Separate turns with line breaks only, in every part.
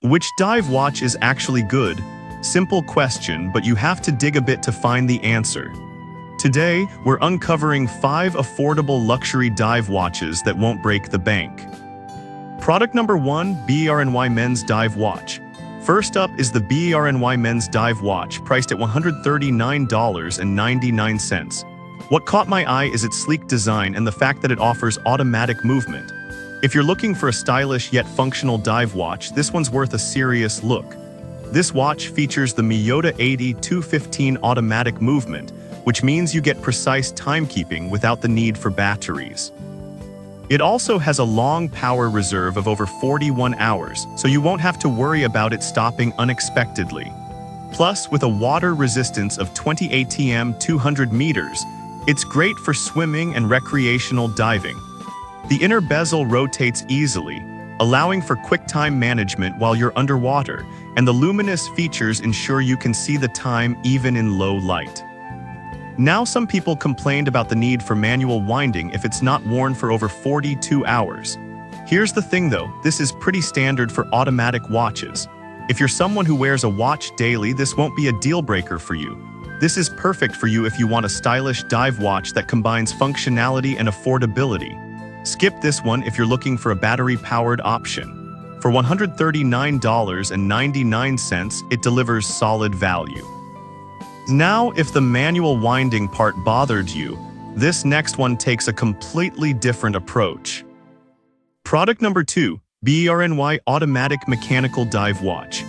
Which dive watch is actually good? Simple question, but you have to dig a bit to find the answer. Today, we're uncovering 5 affordable luxury dive watches that won't break the bank. Product number 1, BRNY Men's Dive Watch. First up is the BRNY Men's Dive Watch, priced at $139.99. What caught my eye is its sleek design and the fact that it offers automatic movement. If you're looking for a stylish yet functional dive watch, this one's worth a serious look. This watch features the Miyota 80-215 automatic movement, which means you get precise timekeeping without the need for batteries. It also has a long power reserve of over 41 hours, so you won't have to worry about it stopping unexpectedly. Plus, with a water resistance of 20 ATM 200 meters, it's great for swimming and recreational diving. The inner bezel rotates easily, allowing for quick time management while you're underwater, and the luminous features ensure you can see the time even in low light. Now, some people complained about the need for manual winding if it's not worn for over 42 hours. Here's the thing though, this is pretty standard for automatic watches. If you're someone who wears a watch daily, this won't be a deal breaker for you. This is perfect for you if you want a stylish dive watch that combines functionality and affordability. Skip this one if you're looking for a battery-powered option. For $139.99, it delivers solid value. Now, if the manual winding part bothered you, this next one takes a completely different approach. Product number 2, BRNY Automatic Mechanical Dive Watch.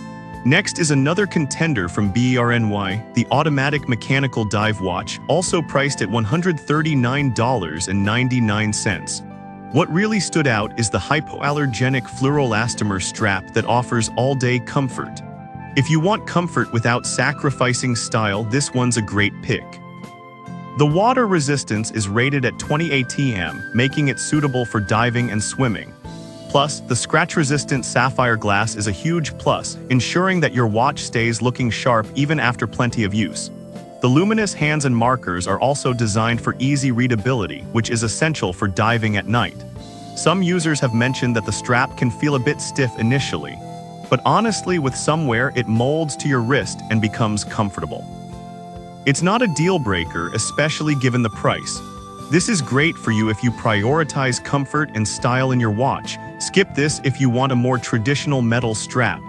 Next is another contender from BRNY, the Automatic Mechanical Dive Watch, also priced at $139.99. What really stood out is the hypoallergenic fluoroelastomer strap that offers all-day comfort. If you want comfort without sacrificing style, this one's a great pick. The water resistance is rated at 20 ATM, making it suitable for diving and swimming. Plus, the scratch-resistant sapphire glass is a huge plus, ensuring that your watch stays looking sharp even after plenty of use. The luminous hands and markers are also designed for easy readability, which is essential for diving at night. Some users have mentioned that the strap can feel a bit stiff initially, but honestly, with some wear, it molds to your wrist and becomes comfortable. It's not a deal breaker, especially given the price. This is great for you if you prioritize comfort and style in your watch. Skip this if you want a more traditional metal strap.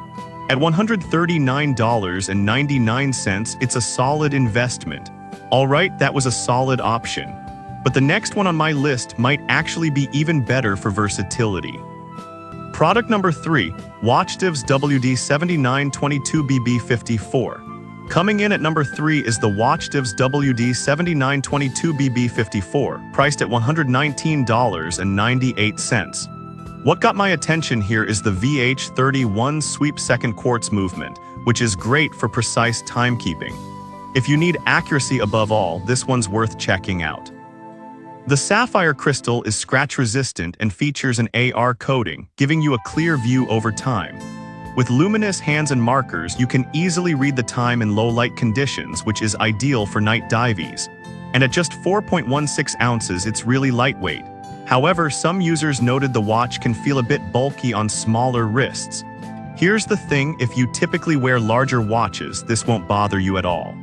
At $139.99, it's a solid investment. Alright, that was a solid option. But the next one on my list might actually be even better for versatility. Product number 3, WatchDivs WD7922BB54. Coming in at number 3 is the WatchDivs WD7922BB54, priced at $119.98. What got my attention here is the VH31 Sweep Second Quartz movement, which is great for precise timekeeping. If you need accuracy above all, this one's worth checking out. The sapphire crystal is scratch-resistant and features an AR coating, giving you a clear view over time. With luminous hands and markers, you can easily read the time in low-light conditions, which is ideal for night dives. And at just 4.16 ounces, it's really lightweight. However, some users noted the watch can feel a bit bulky on smaller wrists. Here's the thing, if you typically wear larger watches, this won't bother you at all.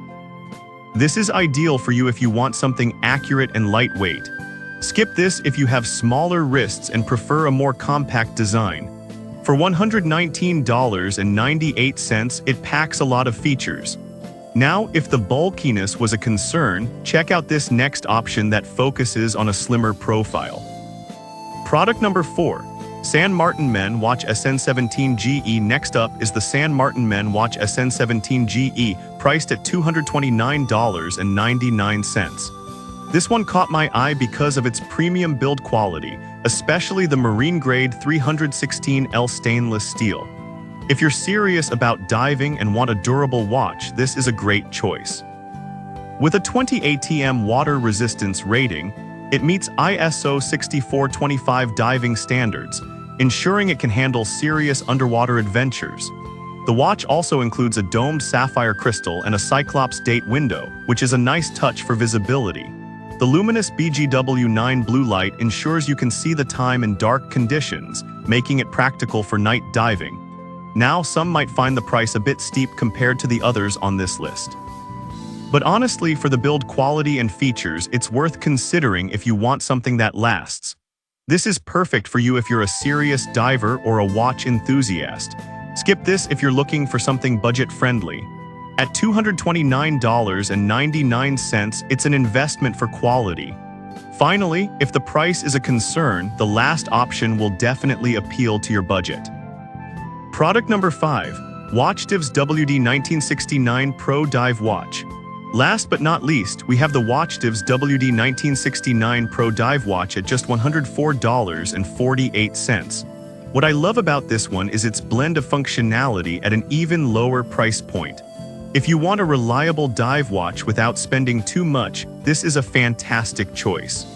This is ideal for you if you want something accurate and lightweight. Skip this if you have smaller wrists and prefer a more compact design. For $119.98, it packs a lot of features. Now, if the bulkiness was a concern, check out this next option that focuses on a slimmer profile. Product number 4, San Martin Men Watch SN17GE. Next up is the San Martin Men Watch SN17GE, priced at $229.99. This one caught my eye because of its premium build quality, especially the marine-grade 316L stainless steel. If you're serious about diving and want a durable watch, this is a great choice. With a 20 ATM water resistance rating, it meets ISO 6425 diving standards, ensuring it can handle serious underwater adventures. The watch also includes a domed sapphire crystal and a Cyclops date window, which is a nice touch for visibility. The luminous BGW9 blue light ensures you can see the time in dark conditions, making it practical for night diving. Now some might find the price a bit steep compared to the others on this list. But honestly, for the build quality and features, it's worth considering if you want something that lasts. This is perfect for you if you're a serious diver or a watch enthusiast. Skip this if you're looking for something budget-friendly. At $229.99, it's an investment for quality. Finally, if the price is a concern, the last option will definitely appeal to your budget. Product number 5. WatchDivs WD1969 Pro Dive Watch. Last but not least, we have the WatchDivs WD1969 Pro Dive Watch at just $104.48. What I love about this one is its blend of functionality at an even lower price point. If you want a reliable dive watch without spending too much, this is a fantastic choice.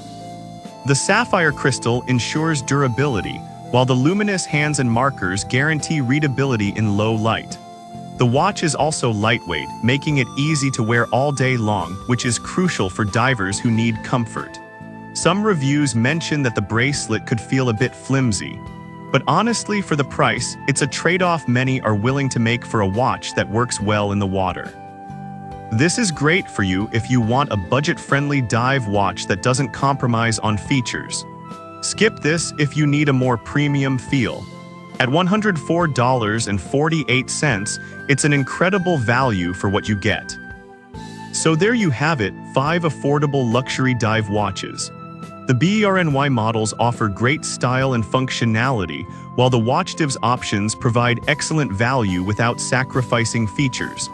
The sapphire crystal ensures durability, while the luminous hands and markers guarantee readability in low light. The watch is also lightweight, making it easy to wear all day long, which is crucial for divers who need comfort. Some reviews mention that the bracelet could feel a bit flimsy, but honestly, for the price, it's a trade-off many are willing to make for a watch that works well in the water. This is great for you if you want a budget-friendly dive watch that doesn't compromise on features. Skip this if you need a more premium feel. At $104.48, it's an incredible value for what you get. So there you have it, 5 affordable luxury dive watches. The BRNY models offer great style and functionality, while the WatchDivs options provide excellent value without sacrificing features.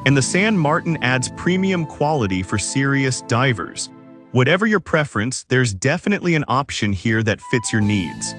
And the San Martin adds premium quality for serious divers. Whatever your preference, there's definitely an option here that fits your needs.